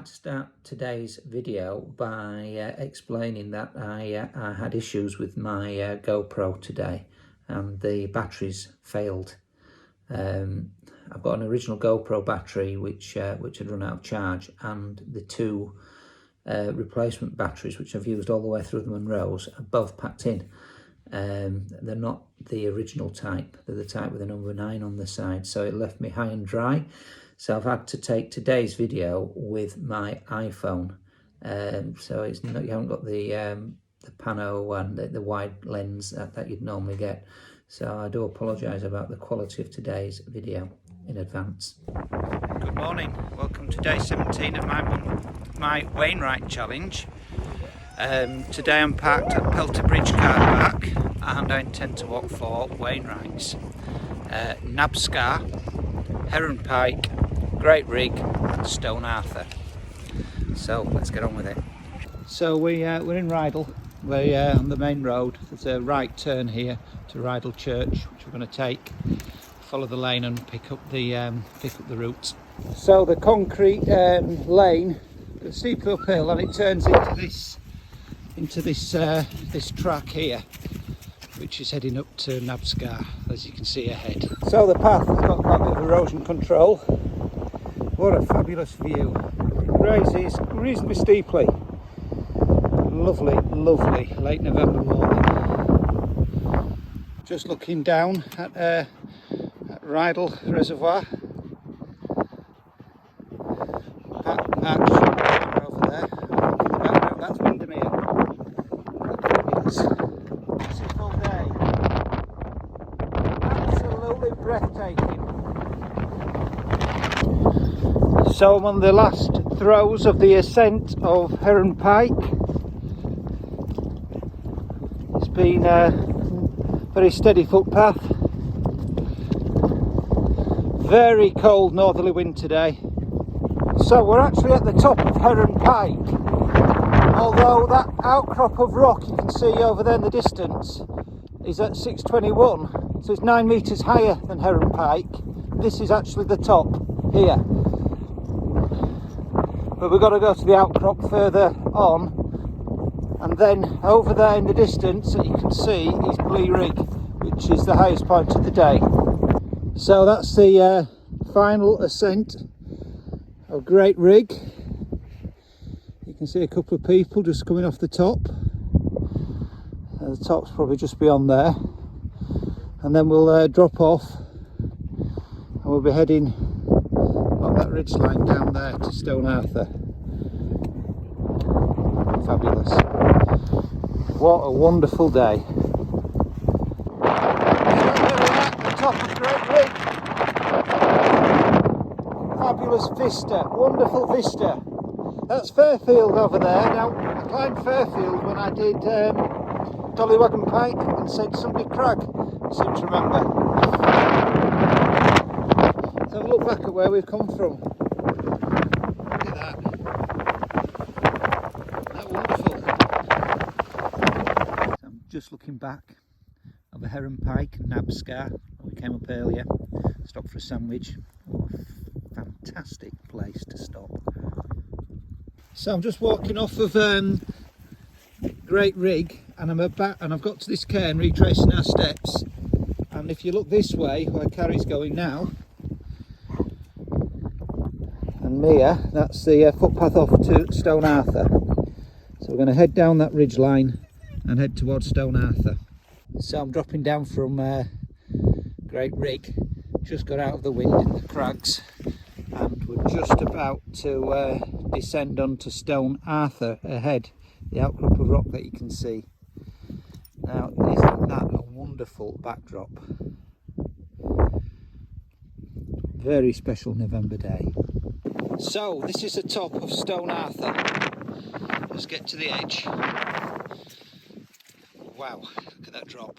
like to start today's video by explaining that I had issues with my GoPro today and the batteries failed. I've got an original GoPro battery which had run out of charge, and the two replacement batteries which I've used all the way through the Monroes are both packed in. They're not the original type, they're the type with a number 9 on the side, so it left me high and dry. So I've had to take today's video with my iPhone, so it's not, you haven't got the pano and the wide lens that you'd normally get. So I do apologise about the quality of today's video in advance. Good morning, welcome to day 17 of my Wainwright challenge. Today I'm parked at Pelter Bridge car park and I intend to walk for Wainwrights. Nabscar, Heron Pike, Great Rig and Stone Arthur. So let's get on with it. So we're in Rydal. We're on the main road. There's a right turn here to Rydal Church, which we're going to take. Follow the lane and pick up the route. So the concrete lane, it's steeply uphill, and it turns into this track here, which is heading up to Nabscar, as you can see ahead. So the path has got quite a bit of erosion control. What a fabulous view. It rises reasonably steeply. Lovely, lovely late November morning. Just looking down at Rydal Reservoir. Park over there. In the background, that's Windermere. Beautiful day. Absolutely breathtaking. So I'm on the last throes of the ascent of Heron Pike. It's been a very steady footpath. Very cold northerly wind today. So we're actually at the top of Heron Pike, although that outcrop of rock you can see over there in the distance is at 621, so it's 9 metres higher than Heron Pike. This is actually the top here, but we've got to go to the outcrop further on, and then over there in the distance that you can see is Blee Rig, which is the highest point of the day. So that's the final ascent of Great Rig. You can see a couple of people just coming off the top. The top's probably just beyond there, and then we'll drop off and we'll be heading on that ridge line down there to Stone Arthur. Fabulous. What a wonderful day. Top of Great Rig. Fabulous vista, wonderful vista. That's Fairfield over there. Now, I climbed Fairfield when I did Dollywagon Pike and St Sunday Crag, I seem to remember. Let's have a look back at where we've come from. Look at that. Isn't that wonderful? So I'm just looking back over Heron Pike and Nabscar. We came up earlier, stopped for a sandwich. What a fantastic place to stop. So I'm just walking off of Great Rig, and I've got to this cairn retracing our steps. And if you look this way, where Carrie's going now, and Mia, that's the footpath off to Stone Arthur. So we're going to head down that ridge line and head towards Stone Arthur. So I'm dropping down from Great Rig, just got out of the wind in the crags, and we're just about to descend onto Stone Arthur ahead, the outcrop of rock that you can see. Now, isn't that a wonderful backdrop? Very special November day. So this is the top of Stone Arthur. Let's get to the edge. Wow, look at that drop.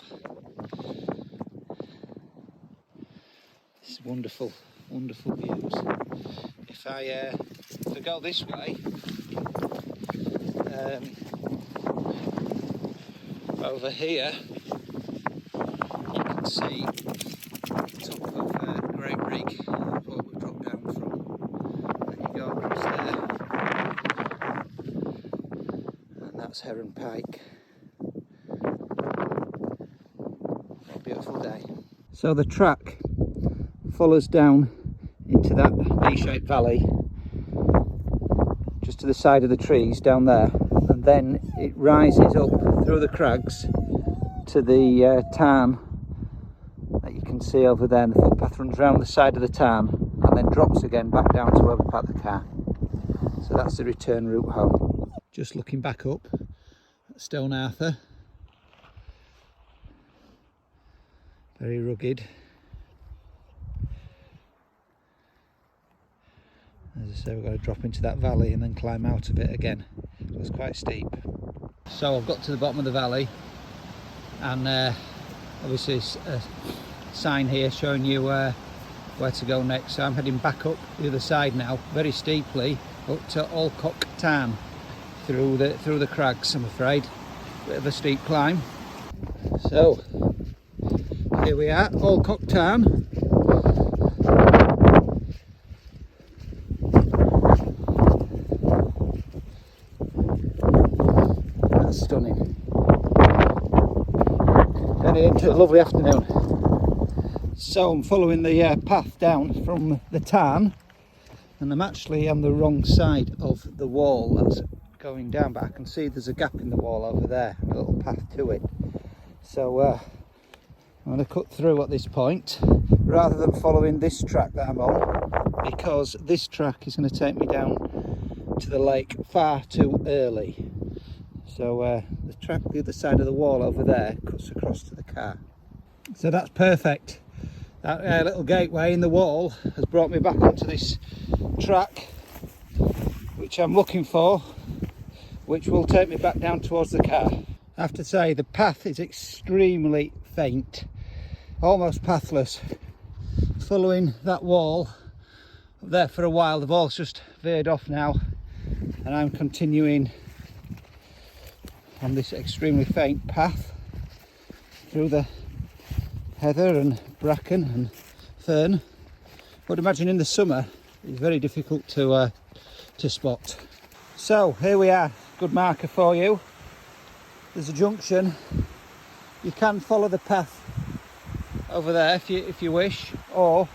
It's wonderful, wonderful views. If I go this way, over here, you can see the top of Great Rig, where we dropped down from. There you go, across there. that's Heron Pike. A beautiful day. So the track follows down into that V-shaped valley just to the side of the trees down there, and then it rises up through the crags to the tarn that you can see over there, and the footpath runs around the side of the tarn and then drops again back down to where we parked the car. So that's the return route home. Just looking back up at Stone Arthur, very rugged. As I say, we've got to drop into that valley and then climb out of it again. So it's quite steep. So I've got to the bottom of the valley, and obviously it's a sign here showing you where to go next. So I'm heading back up the other side now, very steeply, up to Alcock Tarn through the crags, I'm afraid. Bit of a steep climb. So here we are, Alcock Tarn. That's stunning. Turning into a lovely afternoon. So I'm following the path down from the tarn, and I'm actually on the wrong side of the wall that's going down, but I can see there's a gap in the wall over there, a little path to it. So I'm going to cut through at this point rather than following this track that I'm on, because this track is going to take me down to the lake far too early. So the track the other side of the wall over there cuts across to the car. So that's perfect. That little gateway in the wall has brought me back onto this track, which I'm looking for, which will take me back down towards the car. I have to say, the path is extremely faint, almost pathless. Following that wall up there for a while, the wall's just veered off now, and I'm continuing on this extremely faint path through the heather and bracken and fern. I would imagine in the summer it's very difficult to spot. So here we are, good marker for you. There's a junction. You can follow the path over there if you wish, or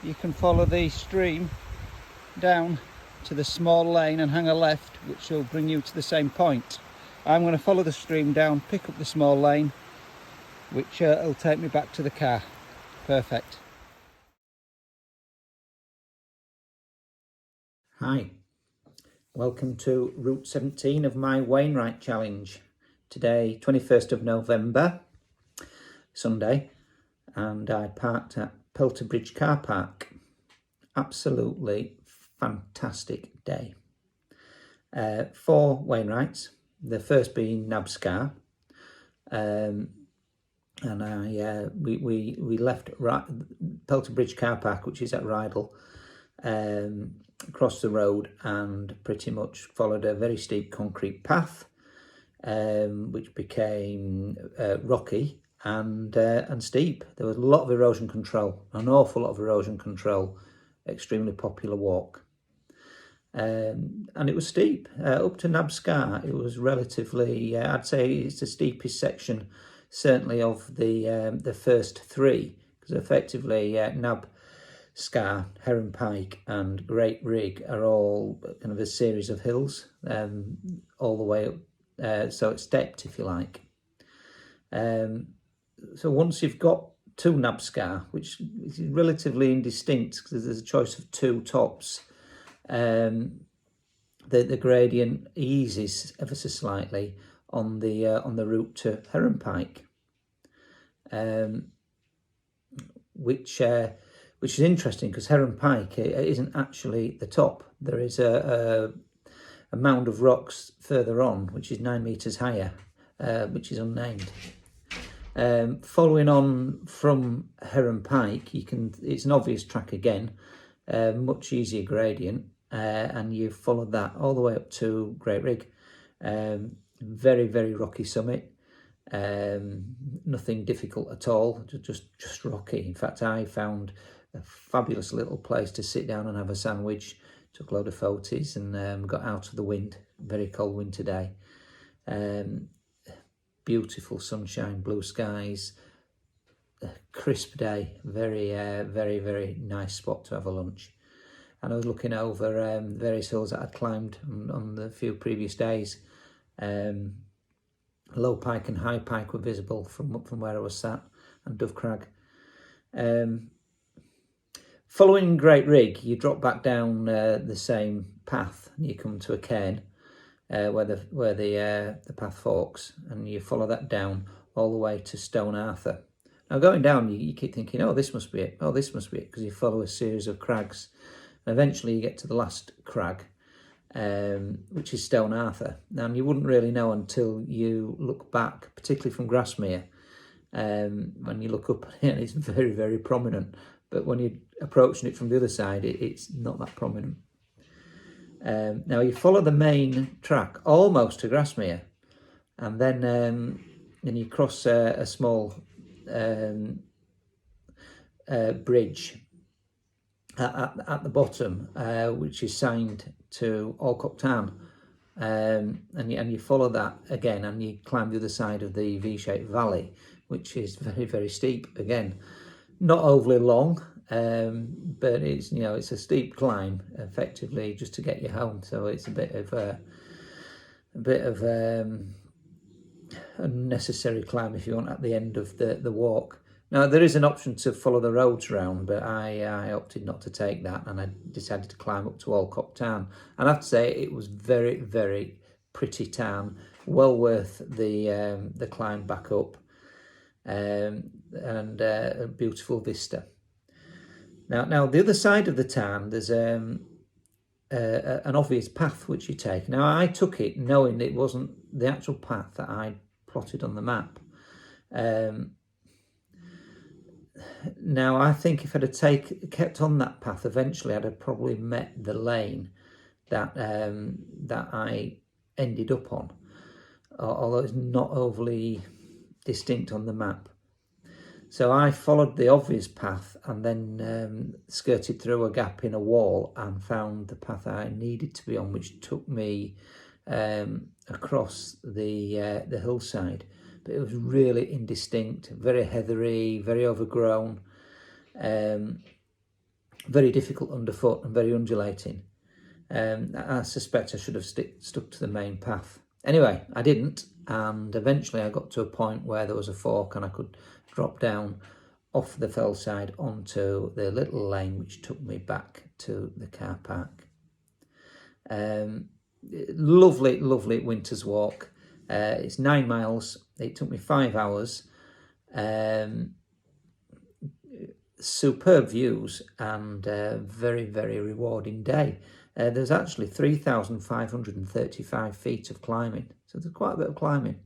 you can follow the stream down to the small lane and hang a left, which will bring you to the same point. I'm going to follow the stream down, pick up the small lane, which will take me back to the car. Perfect. Hi, welcome to Route 17 of my Wainwright challenge. Today, 21st of November, Sunday, and I parked at Pelter Bridge car park. Absolutely fantastic day. 4 Wainwrights, the first being Nabscar, and we left Pelter Bridge car park, which is at Rydal, across the road, and pretty much followed a very steep concrete path, which became rocky and steep. There was a lot of erosion control, an awful lot of erosion control. Extremely popular walk. And it was steep. Up to Nabscar, it was relatively, I'd say it's the steepest section, certainly of the first 3, because effectively Nabscar, Heron Pike and Great Rig are all kind of a series of hills, all the way up, so it's stepped, if you like. So once you've got to Nabscar, which is relatively indistinct because there's a choice of 2 tops, the gradient eases ever so slightly on the route to Heron Pike, which is interesting because Heron Pike isn't actually the top. There is a mound of rocks further on, which is 9 meters higher, which is unnamed. Following on from Heron Pike, it's an obvious track again, much easier gradient, and you follow that all the way up to Great Rig. Very, very rocky summit. Nothing difficult at all, just rocky. In fact, I found a fabulous little place to sit down and have a sandwich, took a load of photos, and got out of the wind. Very cold wind today. Beautiful sunshine, blue skies, crisp day, very nice spot to have a lunch. And I was looking over various hills that I'd climbed on the few previous days. Low Pike and High Pike were visible from where I was sat, and Dove Crag. Following Great Rig, you drop back down the same path, and you come to a cairn where the path forks, and you follow that down all the way to Stone Arthur. Now going down, you keep thinking, oh, this must be it, oh, this must be it, because you follow a series of crags, and eventually you get to the last crag, which is Stone Arthur. Now, you wouldn't really know until you look back, particularly from Grasmere. When you look up, it's very prominent, but when you're approaching it from the other side, it's not that prominent. Now you follow the main track almost to Grasmere, and then you cross a small bridge at the bottom, which is signed to Alcock Tarn, and you follow that again, and you climb the other side of the V-shaped valley, which is very steep. Again, not overly long, but it's it's a steep climb, effectively, just to get you home. So it's a bit of unnecessary climb, if you want, at the end of the walk. Now, there is an option to follow the roads round, but I opted not to take that, and I decided to climb up to Alcock Tarn. And I have to say, it was very pretty tarn, well worth the climb back up, and a beautiful vista. Now the other side of the tarn, there's an obvious path which you take. Now, I took it knowing it wasn't the actual path that I plotted on the map. Now, I think if I'd have kept on that path, eventually I'd have probably met the lane that I ended up on, although it's not overly distinct on the map. So I followed the obvious path and then skirted through a gap in a wall and found the path I needed to be on, which took me across the hillside. But it was really indistinct, very heathery, very overgrown, very difficult underfoot and very undulating. I suspect I should have stuck to the main path. Anyway, I didn't, and eventually I got to a point where there was a fork and I could drop down off the fell side onto the little lane which took me back to the car park. Lovely winter's walk. It's 9 miles. It took me 5 hours. Superb views and very rewarding day. There's actually 3,535 feet of climbing, so there's quite a bit of climbing.